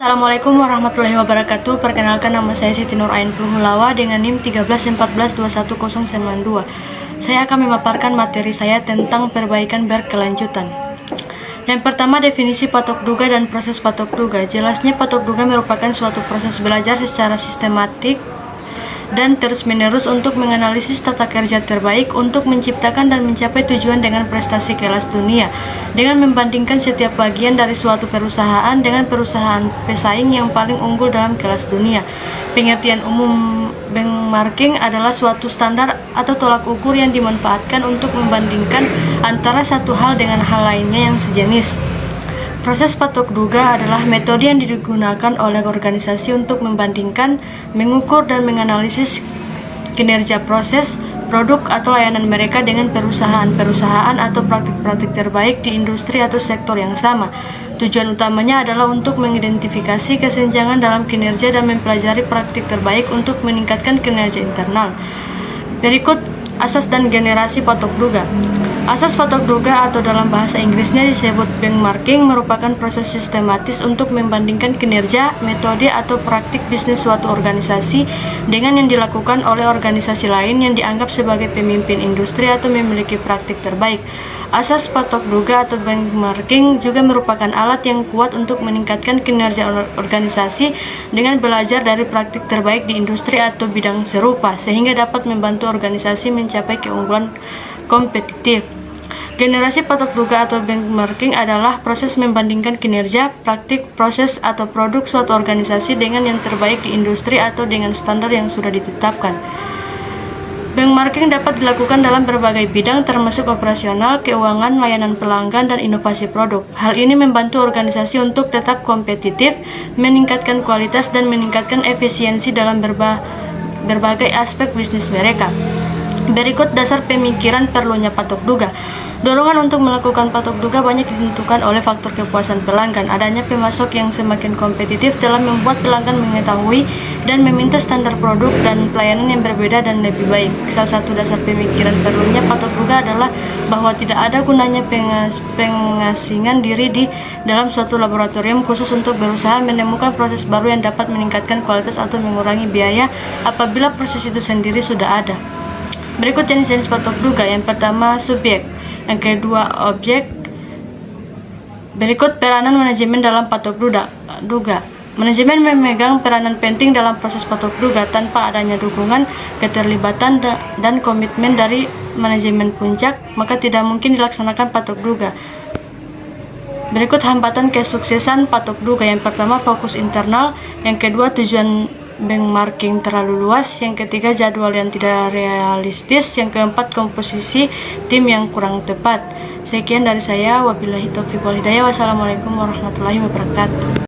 Assalamualaikum warahmatullahi wabarakatuh. Perkenalkan, nama saya Siti Nur Ain Hulawa dengan NIM 131421092. Saya akan memaparkan materi saya tentang perbaikan berkelanjutan. Yang pertama, definisi patok duga dan proses patok duga. Jelasnya, patok duga merupakan suatu proses belajar secara sistematik dan terus-menerus untuk menganalisis tata kerja terbaik untuk menciptakan dan mencapai tujuan dengan prestasi kelas dunia, dengan membandingkan setiap bagian dari suatu perusahaan dengan perusahaan pesaing yang paling unggul dalam kelas dunia. Pengertian umum benchmarking adalah suatu standar atau tolak ukur yang dimanfaatkan untuk membandingkan antara satu hal dengan hal lainnya yang sejenis. Proses patok duga adalah metode yang digunakan oleh organisasi untuk membandingkan, mengukur, dan menganalisis kinerja proses, produk, atau layanan mereka dengan perusahaan-perusahaan atau praktik-praktik terbaik di industri atau sektor yang sama. Tujuan utamanya adalah untuk mengidentifikasi kesenjangan dalam kinerja dan mempelajari praktik terbaik untuk meningkatkan kinerja internal. Berikut asas dan generasi patok duga. Asas patok duga atau dalam bahasa Inggrisnya disebut benchmarking merupakan proses sistematis untuk membandingkan kinerja, metode, atau praktik bisnis suatu organisasi dengan yang dilakukan oleh organisasi lain yang dianggap sebagai pemimpin industri atau memiliki praktik terbaik. Asas patok duga atau benchmarking juga merupakan alat yang kuat untuk meningkatkan kinerja organisasi dengan belajar dari praktik terbaik di industri atau bidang serupa, sehingga dapat membantu organisasi mencapai keunggulan kompetitif. Generasi patok duga atau benchmarking adalah proses membandingkan kinerja, praktik, proses, atau produk suatu organisasi dengan yang terbaik di industri atau dengan standar yang sudah ditetapkan. Benchmarking dapat dilakukan dalam berbagai bidang termasuk operasional, keuangan, layanan pelanggan, dan inovasi produk. Hal ini membantu organisasi untuk tetap kompetitif, meningkatkan kualitas, dan meningkatkan efisiensi dalam berbagai aspek bisnis mereka. Berikut dasar pemikiran perlunya patok duga. Dorongan untuk melakukan patok duga banyak ditentukan oleh faktor kepuasan pelanggan. Adanya pemasok yang semakin kompetitif telah membuat pelanggan mengetahui dan meminta standar produk dan pelayanan yang berbeda dan lebih baik. Salah satu dasar pemikiran perlunya patok duga adalah bahwa tidak ada gunanya pengasingan diri di dalam suatu laboratorium khusus untuk berusaha menemukan proses baru yang dapat meningkatkan kualitas atau mengurangi biaya apabila proses itu sendiri sudah ada. Berikut jenis-jenis patok duga. Yang pertama, subjek. Yang kedua, objek. Berikut peranan manajemen dalam patok duga. Manajemen memegang peranan penting dalam proses patok duga. Tanpa adanya dukungan, keterlibatan, dan komitmen dari manajemen puncak, maka tidak mungkin dilaksanakan patok duga. Berikut hambatan kesuksesan patok duga. Yang pertama, fokus internal. Yang kedua, tujuan benchmarking terlalu luas. Yang ketiga, jadwal yang tidak realistis. Yang keempat, komposisi tim yang kurang tepat. Sekian dari saya. Wabillahi taufiq wal hidayah. Wassalamualaikum warahmatullahi wabarakatuh.